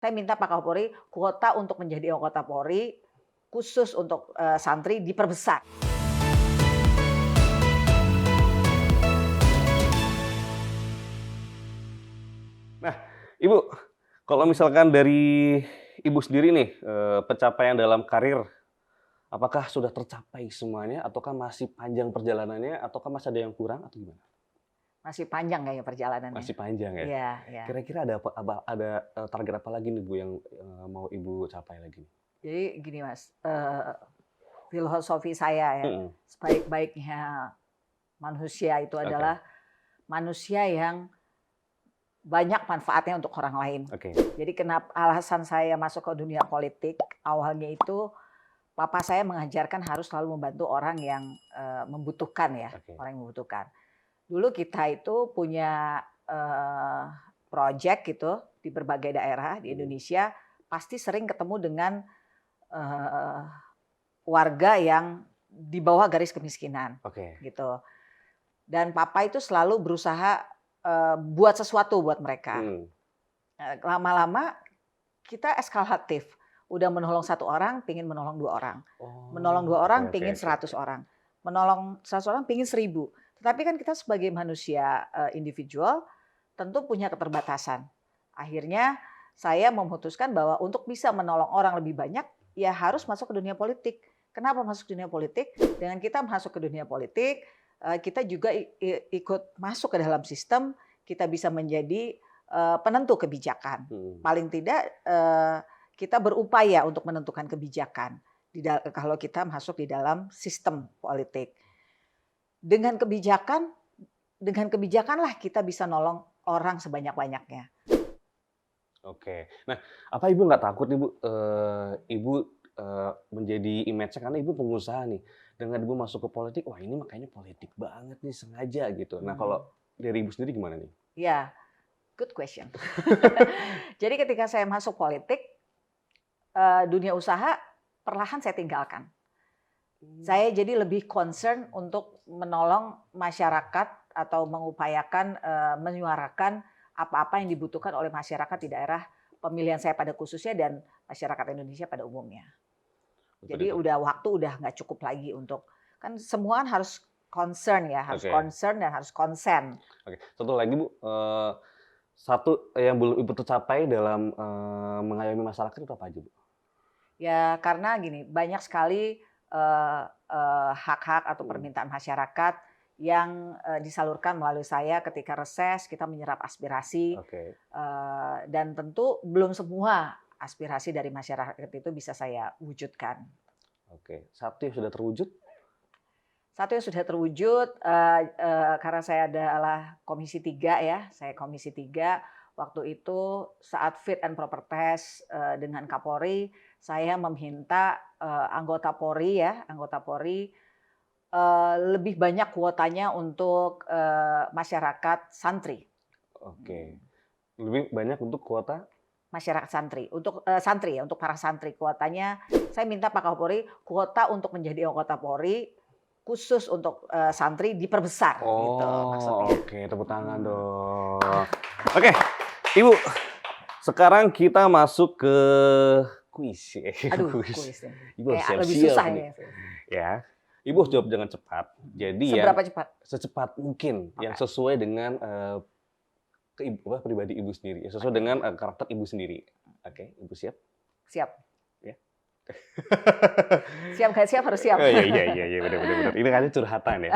Saya minta Pak Kapolri kuota untuk menjadi anggota Polri khusus untuk santri diperbesar. Nah, Ibu, kalau misalkan dari Ibu sendiri nih, pencapaian dalam karir, apakah sudah tercapai semuanya, ataukah masih panjang perjalanannya, ataukah masih ada yang kurang, atau gimana? Masih panjang kayaknya perjalanannya. Masih panjang ya? Iya, iya. Kira-kira ada target apa lagi nih Bu yang mau Ibu capai lagi? Jadi gini Mas, filosofi saya ya, sebaik-baiknya manusia itu adalah manusia yang banyak manfaatnya untuk orang lain. Jadi kenapa alasan saya masuk ke dunia politik, awalnya itu papa saya mengajarkan harus selalu membantu orang yang membutuhkan ya, orang yang membutuhkan. Dulu kita itu punya project gitu di berbagai daerah di Indonesia, pasti sering ketemu dengan warga yang di bawah garis kemiskinan, gitu. Dan papa itu selalu berusaha buat sesuatu buat mereka. Lama-lama kita eskalatif. Udah menolong 1 orang, pingin menolong 2 orang. Menolong 2 orang, pingin 100 orang. Menolong 100 orang, pingin 1000. Tetapi kan kita sebagai manusia individual tentu punya keterbatasan. Akhirnya saya memutuskan bahwa untuk bisa menolong orang lebih banyak, ya harus masuk ke dunia politik. Kenapa masuk ke dunia politik? Dengan kita masuk ke dunia politik, kita juga ikut masuk ke dalam sistem, kita bisa menjadi penentu kebijakan. Paling tidak kita berupaya untuk menentukan kebijakan kalau kita masuk di dalam sistem politik. Dengan kebijakanlah kita bisa nolong orang sebanyak-banyaknya. Nah, apa Ibu nggak takut nih Bu, Ibu menjadi image-nya karena Ibu pengusaha nih. Dengan Ibu masuk ke politik, wah ini makanya politik banget nih, sengaja gitu. Nah kalau dari Ibu sendiri gimana nih? Ya, good question. Jadi ketika saya masuk politik, dunia usaha perlahan saya tinggalkan. Saya jadi lebih concern untuk menolong masyarakat atau mengupayakan menyuarakan apa-apa yang dibutuhkan oleh masyarakat di daerah pemilihan saya pada khususnya dan masyarakat Indonesia pada umumnya. Jadi waktu udah nggak cukup lagi untuk, kan semua kan harus concern ya, harus concern dan harus konsen. Satu lagi Bu, satu yang belum Ibu tercapai dalam mengayomi masyarakat itu apa aja Bu? Ya karena gini, banyak sekali hak-hak atau permintaan masyarakat yang disalurkan melalui saya ketika reses, kita menyerap aspirasi, dan tentu belum semua aspirasi dari masyarakat itu bisa saya wujudkan. Satu yang sudah terwujud? Satu yang sudah terwujud, karena saya adalah Komisi 3 ya, saya Komisi 3, waktu itu saat fit and proper test dengan Kapolri, saya meminta anggota Polri lebih banyak kuotanya untuk masyarakat santri. Lebih banyak untuk kuota? Masyarakat santri, untuk santri ya, untuk para santri kuotanya. Saya minta Pak Kapolri kuota untuk menjadi anggota Polri khusus untuk santri diperbesar. Gitu maksudnya. Tepuk tangan dong. Ibu, sekarang kita masuk ke kuis. Kuis. Ibu harus lebih siap-siap susah nih. Ya. Ibu harus jawab dengan cepat. Jadi seberapa cepat? Secepat mungkin, yang sesuai dengan pribadi Ibu sendiri, sesuai dengan karakter Ibu sendiri. Ibu siap? Siap. Ya. Siap nggak siap harus siap. Iya, benar. Ini kan curhatan ya.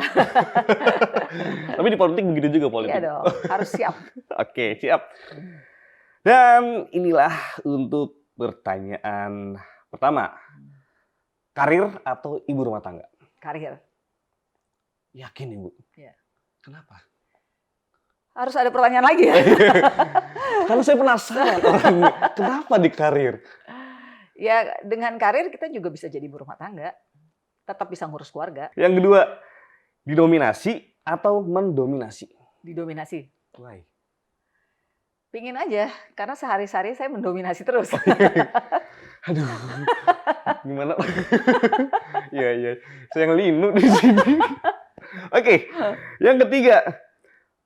Tapi di politik begitu juga politik. Iya dong, harus siap. Siap. Dan inilah untuk pertanyaan pertama. Karir atau ibu rumah tangga? Karir. Yakin Ibu? Iya. Kenapa? Harus ada pertanyaan lagi ya? Kalau saya penasaran orangnya, kenapa di karir? Ya dengan karir kita juga bisa jadi ibu rumah tangga. Tetap bisa ngurus keluarga. Yang kedua, didominasi atau mendominasi? Didominasi. Why? Pingin aja, karena sehari-hari saya mendominasi terus. Aduh, gimana? Iya, saya ngelinu di sini. Yang ketiga,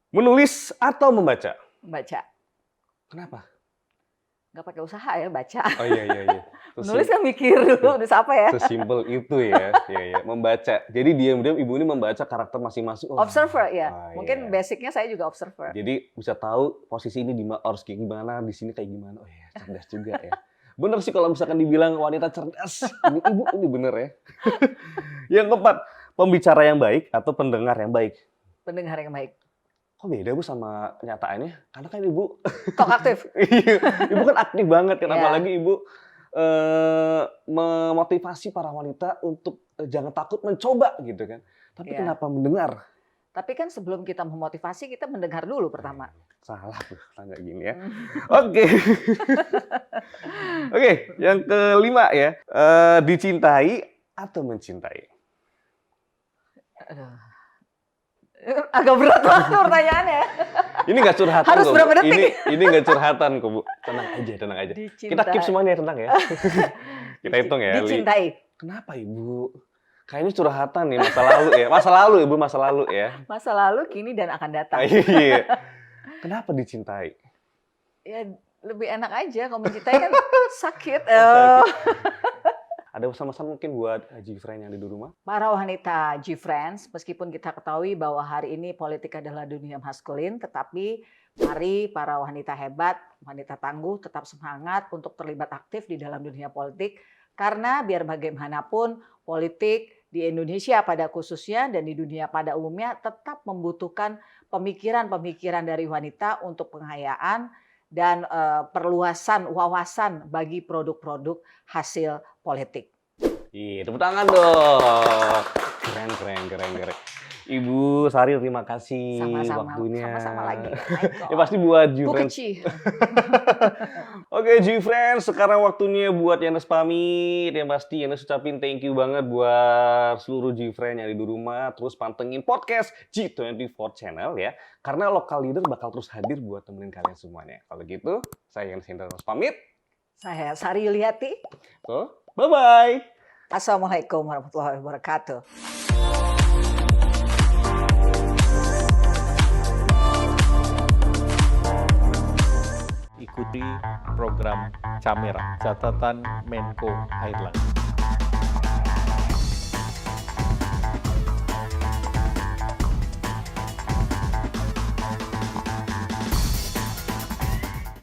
menulis atau membaca? Membaca. Kenapa? nggak pakai usaha ya baca. Oh iya. Menulis kan mikir dulu, nulis apa ya? Sesimpel itu ya. Iya. Membaca. Jadi diam-diam ibu ini membaca karakter masing-masing. Observer ya. Iya. Mungkin basicnya saya juga observer. Jadi bisa tahu posisi ini harus kayak gimana, di sini kayak gimana. Oh iya, cerdas juga ya. Bener sih kalau misalkan dibilang wanita cerdas. Ini ibu ini bener ya. Yang keempat, pembicara yang baik atau pendengar yang baik? Pendengar yang baik. Kok beda Bu sama kenyataannya? Karena kan ibu Talk aktif. ibu kan aktif banget kan, Iya. apalagi ibu memotivasi para wanita untuk jangan takut mencoba gitu kan. Tapi Iya. kenapa mendengar? Tapi kan sebelum kita memotivasi, kita mendengar dulu pertama. Salah tuh tanya gini ya. Oke. Oke, yang kelima ya, dicintai atau mencintai? Aduh. Agak berat banget pertanyaannya. Ini nggak curhatan Harus kok, Bu. berapa detik? Ini nggak curhatan kok, Bu. Tenang aja. Dicintai. Kita keep semuanya, tenang ya. Kita hitung ya. Li. Dicintai. Kenapa Ibu? Kayaknya curhatan nih, masa lalu ya. Masa lalu Ibu, masa lalu ya. Masa lalu, kini, dan akan datang. Iya. Kenapa dicintai? Ya lebih enak aja. Kalau mencintai kan sakit. Ada pesan-pesan mungkin buat G-Friend yang di rumah? Para wanita G-Friends, meskipun kita ketahui bahwa hari ini politik adalah dunia maskulin, tetapi mari para wanita hebat, wanita tangguh tetap semangat untuk terlibat aktif di dalam dunia politik. Karena biar bagaimanapun politik di Indonesia pada khususnya dan di dunia pada umumnya tetap membutuhkan pemikiran-pemikiran dari wanita untuk pengayaan dan perluasan wawasan bagi produk-produk hasil politik. Iya, tepuk tangan dong. Keren. Ibu Sari, terima kasih waktunya. Sama-sama lagi. Ya pasti buat G-Friends. Kecil. Oke G-Friends, sekarang waktunya buat Yanes pamit. Yang pasti Yanes ucapin thank you banget buat seluruh G-Friend yang ada di rumah. Terus pantengin podcast G24 Channel ya. Karena Local Leader bakal terus hadir buat temenin kalian semuanya. Kalau gitu, saya Yanes Hendra pamit. Saya Sari Yuliati. So, bye-bye. Assalamualaikum warahmatullahi wabarakatuh. Ikuti program Camera, catatan Menko Airline.